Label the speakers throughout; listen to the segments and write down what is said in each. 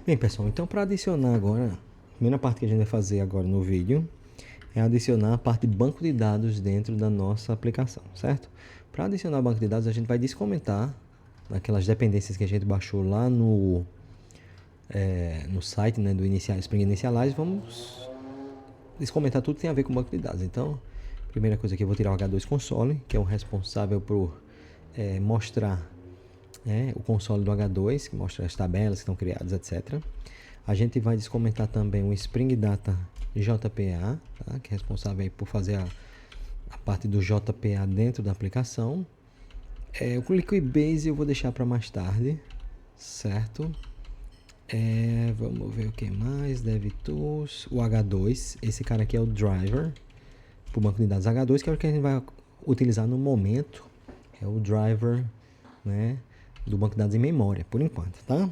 Speaker 1: Bem, pessoal, então para adicionar agora, a primeira parte que a gente vai fazer agora no vídeo é adicionar a parte de banco de dados dentro da nossa aplicação, certo? Para adicionar o banco de dados, a gente vai descomentar aquelas dependências que a gente baixou lá no site, né, do Spring Initialize. Vamos descomentar tudo que tem a ver com banco de dados. Então, primeira coisa aqui, eu vou tirar o H2 Console, que é o responsável por mostrar o console do H2, que mostra as tabelas que estão criadas, etc. A gente vai descomentar também o Spring Data JPA, tá? Que é responsável aí por fazer a parte do JPA dentro da aplicação. O Liquibase eu vou deixar para mais tarde, certo? Vamos ver o que mais. DevTools, o H2, esse cara aqui é o driver para o banco de dados H2, que é o que a gente vai utilizar no momento. É o driver, né, do banco de dados em memória, por enquanto, tá?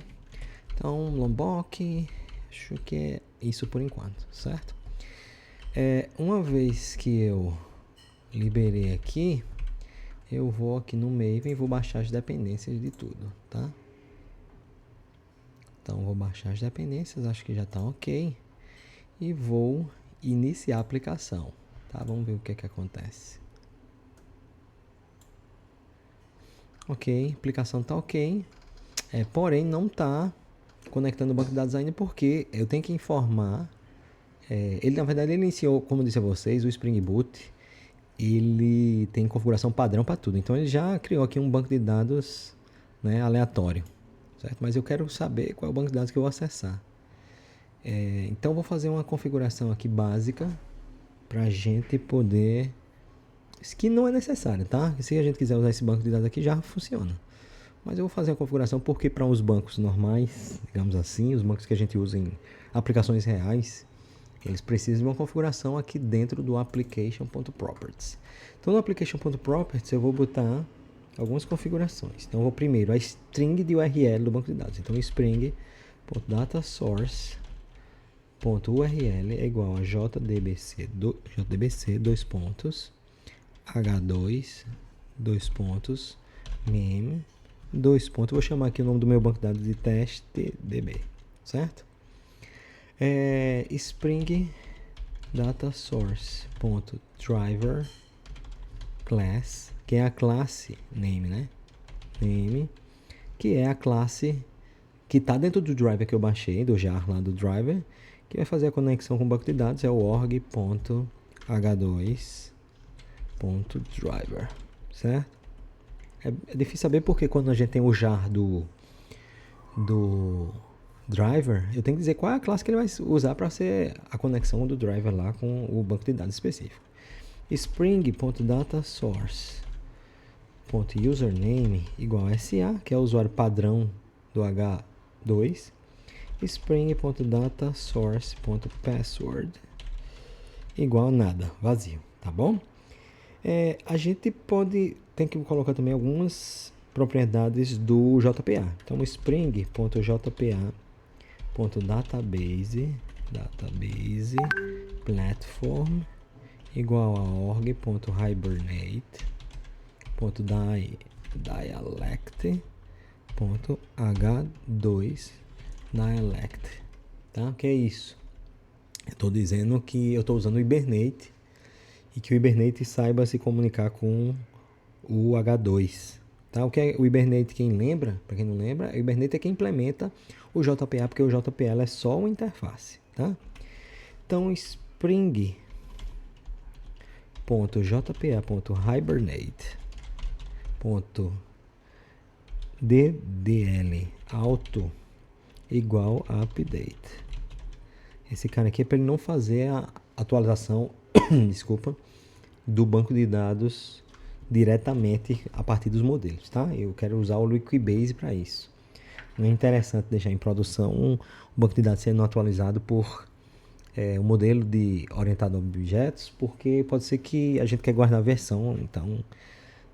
Speaker 1: Então, Lombok, acho que é isso por enquanto, certo? Uma vez que eu liberei aqui, eu vou aqui no Maven e vou baixar as dependências de tudo, tá? Então, vou baixar as dependências, acho que já está ok. E vou iniciar a aplicação, tá? Vamos ver o que acontece. Ok, a aplicação está ok, porém não está conectando o banco de dados ainda porque eu tenho que informar. Ele, na verdade, ele iniciou, como eu disse a vocês, o Spring Boot. Ele tem configuração padrão para tudo. Então, ele já criou aqui um banco de dados, né, aleatório, certo? Mas eu quero saber qual é o banco de dados que eu vou acessar. Então, vou fazer uma configuração aqui básica para a gente poder... Isso que não é necessário, tá? Se a gente quiser usar esse banco de dados aqui, já funciona. Mas eu vou fazer a configuração porque para os bancos normais, digamos assim, os bancos que a gente usa em aplicações reais, eles precisam de uma configuração aqui dentro do application.properties. Então no application.properties eu vou botar algumas configurações. Então eu vou primeiro a string de URL do banco de dados. Então string.datasource.url é igual a jdbc dois pontos h2 dois pontos mem dois pontos. Vou chamar aqui o nome do meu banco de dados de testdb, certo? Spring data source.driver class, que é a classe name, né? Name, que é a classe que está dentro do driver que eu baixei, do jar lá do driver, que vai fazer a conexão com o banco de dados, é o org.h2.driver, certo? É difícil saber porque quando a gente tem o jar do driver, eu tenho que dizer qual é a classe que ele vai usar para ser a conexão do driver lá com o banco de dados específico. Spring.datasource.username igual a SA, que é o usuário padrão do H2. Spring.datasource.password igual a nada, vazio, tá bom? A gente tem que colocar também algumas propriedades do JPA. Então, spring.jpa.database platform igual a org.hibernate.dialect.h2 dialect, tá? O que é isso? Eu estou dizendo que eu estou usando o Hibernate e que o Hibernate saiba se comunicar com o H2. Tá? O que é o Hibernate? Quem lembra? Para quem não lembra, o Hibernate é quem implementa o JPA, porque o JPA é só uma interface. Tá? Então, spring.jpa.hibernate.ddl auto igual a update. Esse cara aqui é para ele não fazer a atualização desculpa, do banco de dados diretamente a partir dos modelos, tá? Eu quero usar o Liquibase para isso. Não é interessante deixar em produção o banco de dados sendo atualizado por um modelo orientado a objetos, porque pode ser que a gente quer guardar a versão, então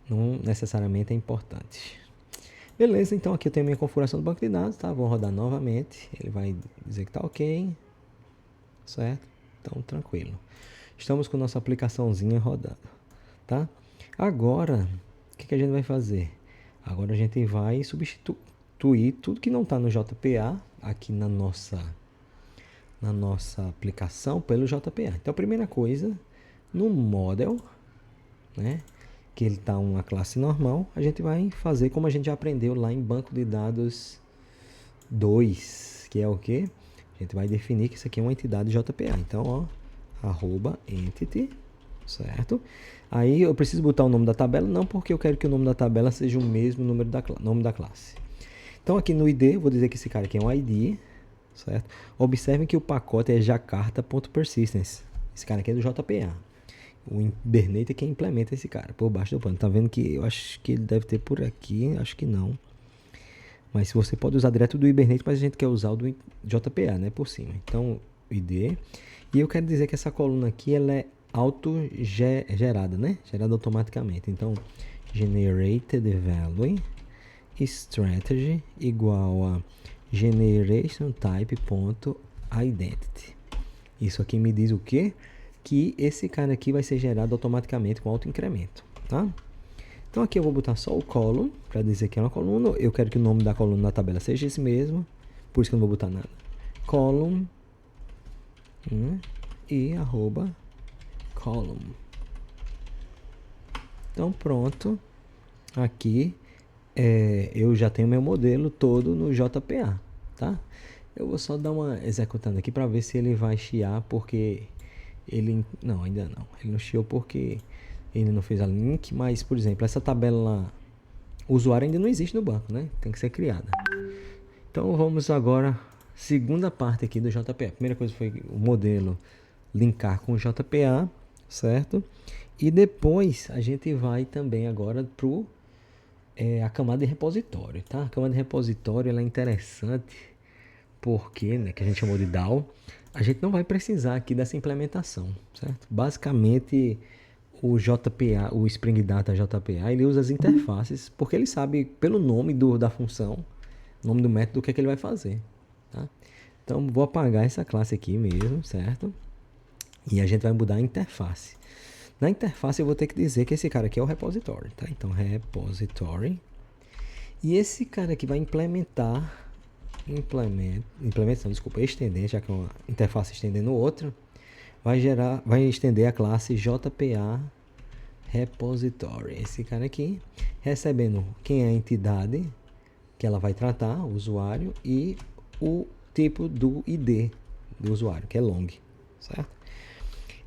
Speaker 1: não necessariamente é importante. Beleza, então aqui eu tenho a minha configuração do banco de dados, tá? Vou rodar novamente, ele vai dizer que tá ok, certo? Então, tranquilo. Estamos com nossa aplicaçãozinha rodando, tá? Agora, o que a gente vai fazer? Agora a gente vai substituir... substituir tudo que não está no JPA aqui na nossa aplicação pelo JPA. Então, a primeira coisa, no model, né, que ele está uma classe normal, a gente vai fazer como a gente já aprendeu lá em banco de dados 2, que é o quê? A gente vai definir que isso aqui é uma entidade JPA. Então, ó, @entity, certo? Aí eu preciso botar o nome da tabela, não porque eu quero que o nome da tabela seja o mesmo número nome da classe. Então, aqui no ID, eu vou dizer que esse cara aqui é um ID, certo? Observem que o pacote é jakarta.persistence. Esse cara aqui é do JPA. O Hibernate é quem implementa esse cara, por baixo do pano. Tá vendo que eu acho que ele deve ter por aqui, acho que não. Mas você pode usar direto do Hibernate, mas a gente quer usar o do JPA, né, por cima. Então, ID. E eu quero dizer que essa coluna aqui, ela é auto-gerada, né? Gerada automaticamente. Então, generated value strategy igual a generation type.identity. Isso aqui me diz o quê? Que esse cara aqui vai ser gerado automaticamente com autoincremento, tá? Então aqui eu vou botar só o column, para dizer que é uma coluna. Eu quero que o nome da coluna na tabela seja esse mesmo, por isso que eu não vou botar nada. Column e @column. Então pronto, aqui eu já tenho meu modelo todo no JPA, tá? Eu vou só dar uma executando aqui para ver se ele vai chiar, porque ele... Não, ainda não. Ele não chiou porque ele não fez a link, mas, por exemplo, essa tabela usuário ainda não existe no banco, né? Tem que ser criada. Então, vamos agora, segunda parte aqui do JPA. A primeira coisa foi o modelo linkar com o JPA, certo? E depois a gente vai também agora para a camada de repositório, tá? A camada de repositório ela é interessante porque, né, que a gente chamou de DAO, a gente não vai precisar aqui dessa implementação, certo? Basicamente, o JPA, o Spring Data JPA, ele usa as interfaces porque ele sabe pelo nome da função, nome do método, o que é que ele vai fazer, tá? Então, vou apagar essa classe aqui mesmo, certo? E a gente vai mudar a interface. Na interface eu vou ter que dizer que esse cara aqui é o repository, tá? Então, repository. E esse cara aqui vai estender, já que é uma interface estendendo outra, vai estender a classe JPA repository. Esse cara aqui, recebendo quem é a entidade que ela vai tratar, o usuário, e o tipo do ID do usuário, que é long, certo?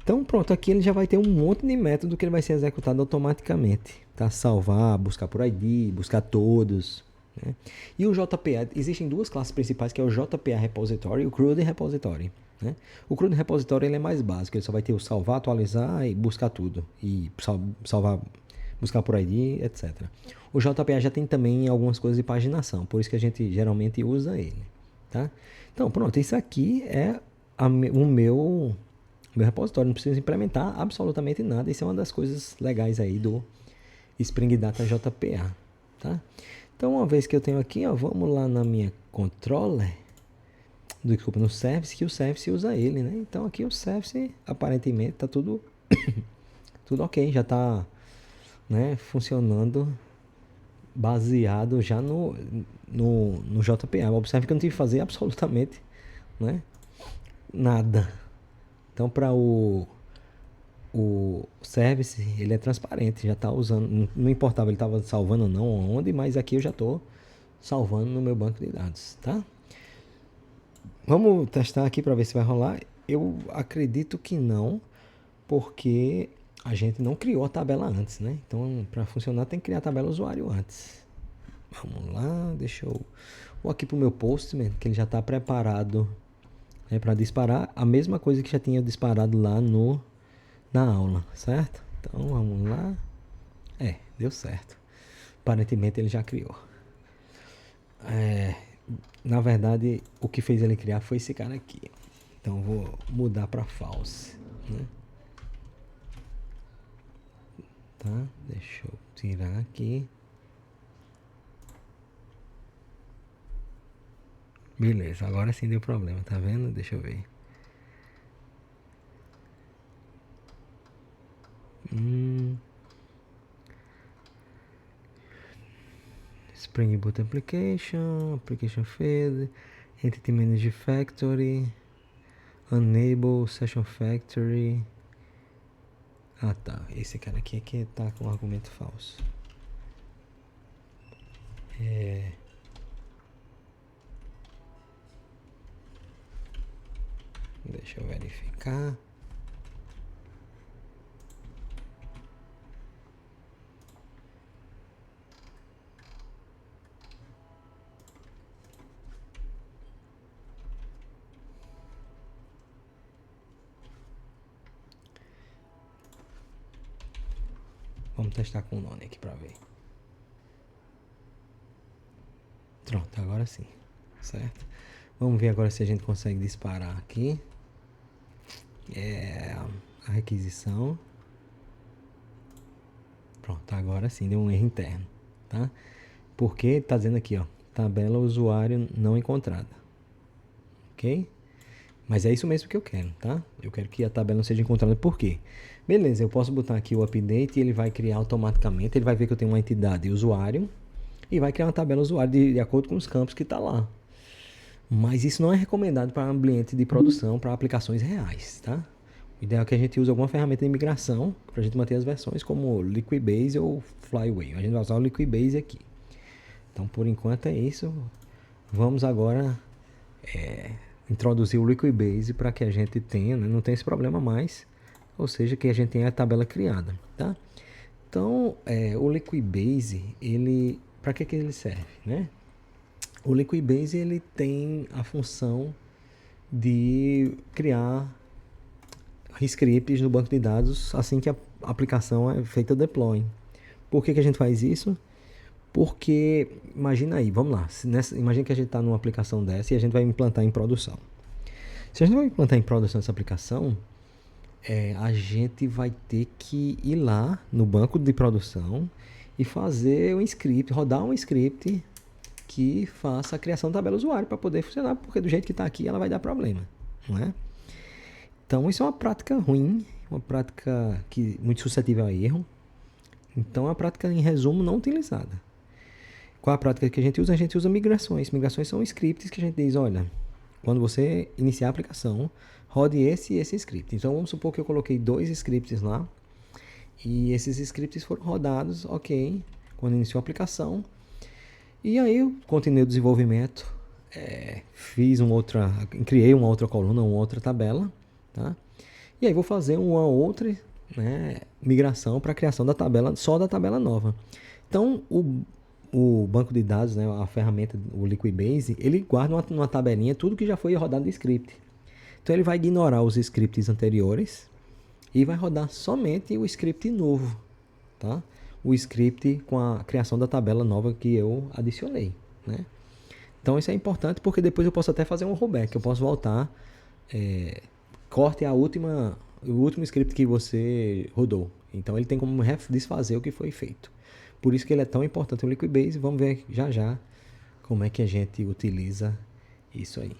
Speaker 1: Então pronto, aqui ele já vai ter um monte de método que ele vai ser executado automaticamente, tá? Salvar, buscar por ID, buscar todos, né? E o JPA, existem duas classes principais, que é o JPA Repository e o CRUD Repository, né? O CRUD Repository ele é mais básico, ele só vai ter o salvar, atualizar e buscar tudo, e salvar, buscar por ID, etc. O JPA já tem também algumas coisas de paginação, por isso que a gente geralmente usa ele, tá? Então pronto, isso aqui é o meu repositório, não precisa implementar absolutamente nada. Isso é uma das coisas legais aí do Spring Data JPA, tá? Então, uma vez que eu tenho aqui, ó, vamos lá na minha controller, desculpa, no service, que o service usa ele, né? Então, aqui o service, aparentemente, tá tudo tudo ok, já tá, né, funcionando baseado já no JPA. Observe que eu não tive que fazer absolutamente, né, nada. Então, para o service, ele é transparente, já está usando, não importava ele estava salvando ou não onde, mas aqui eu já estou salvando no meu banco de dados, tá? Vamos testar aqui para ver se vai rolar. Eu acredito que não, porque a gente não criou a tabela antes, né? Então, para funcionar tem que criar a tabela usuário antes. Vamos lá, deixa eu... Vou aqui para o meu Postman, que ele já está preparado, né, para disparar a mesma coisa que já tinha disparado lá na aula, certo? Então vamos lá. Deu certo. Aparentemente ele já criou. Na verdade, o que fez ele criar foi esse cara aqui. Então vou mudar para false, né? Tá? Deixa eu tirar aqui. Beleza, agora sim deu problema, tá vendo? Deixa eu ver. Spring Boot Application Feed, Entity Manager Factory, Enable Session Factory. Ah tá, esse cara aqui é que tá com argumento falso. Deixa eu verificar. Vamos testar com o nome aqui pra ver. Pronto, agora sim. Certo? Vamos ver agora se a gente consegue disparar aqui. A requisição. Pronto, agora sim, deu um erro interno. Tá? Porque tá dizendo aqui, ó, tabela usuário não encontrada. Ok? Mas é isso mesmo que eu quero, tá? Eu quero que a tabela não seja encontrada. Por quê? Beleza, eu posso botar aqui o update e ele vai criar automaticamente. Ele vai ver que eu tenho uma entidade usuário e vai criar uma tabela usuário de acordo com os campos que está lá. Mas isso não é recomendado para ambiente de produção, para aplicações reais, tá? O ideal é que a gente use alguma ferramenta de migração para a gente manter as versões, como Liquibase ou Flyway. A gente vai usar o Liquibase aqui. Então, por enquanto é isso. Vamos agora introduzir o Liquibase para que a gente tenha, né, não tenha esse problema mais, ou seja, que a gente tenha a tabela criada, tá? Então, o Liquibase, ele, para que ele serve, né? O Liquibase, ele tem a função de criar scripts no banco de dados assim que a aplicação é feita deploy. Por que a gente faz isso? Porque, imagina aí, vamos lá, imagina que a gente está numa aplicação dessa e a gente vai implantar em produção. Se a gente vai implantar em produção essa aplicação, a gente vai ter que ir lá no banco de produção e fazer um script, rodar um script que faça a criação da tabela usuário para poder funcionar, porque do jeito que está aqui ela vai dar problema, não é? Então isso é uma prática ruim, uma prática muito suscetível a erro. Então é uma prática, em resumo, não utilizada. Qual a prática que a gente usa? A gente usa migrações. Migrações são scripts que a gente diz, olha, quando você iniciar a aplicação, rode esse e esse script. Então vamos supor que eu coloquei 2 scripts lá e esses scripts foram rodados, ok, quando iniciou a aplicação. E aí eu continuei o desenvolvimento, criei uma outra coluna, uma outra tabela, tá? E aí vou fazer uma outra, né, migração para a criação da tabela, só da tabela nova. Então o banco de dados, né, a ferramenta, o Liquibase, ele guarda numa tabelinha tudo que já foi rodado de script. Então ele vai ignorar os scripts anteriores e vai rodar somente o script novo, tá? O script com a criação da tabela nova que eu adicionei, né? Então isso é importante porque depois eu posso até fazer um rollback, eu posso voltar, corte o último script que você rodou. Então ele tem como desfazer o que foi feito. Por isso que ele é tão importante o Liquibase. Vamos ver já como é que a gente utiliza isso aí.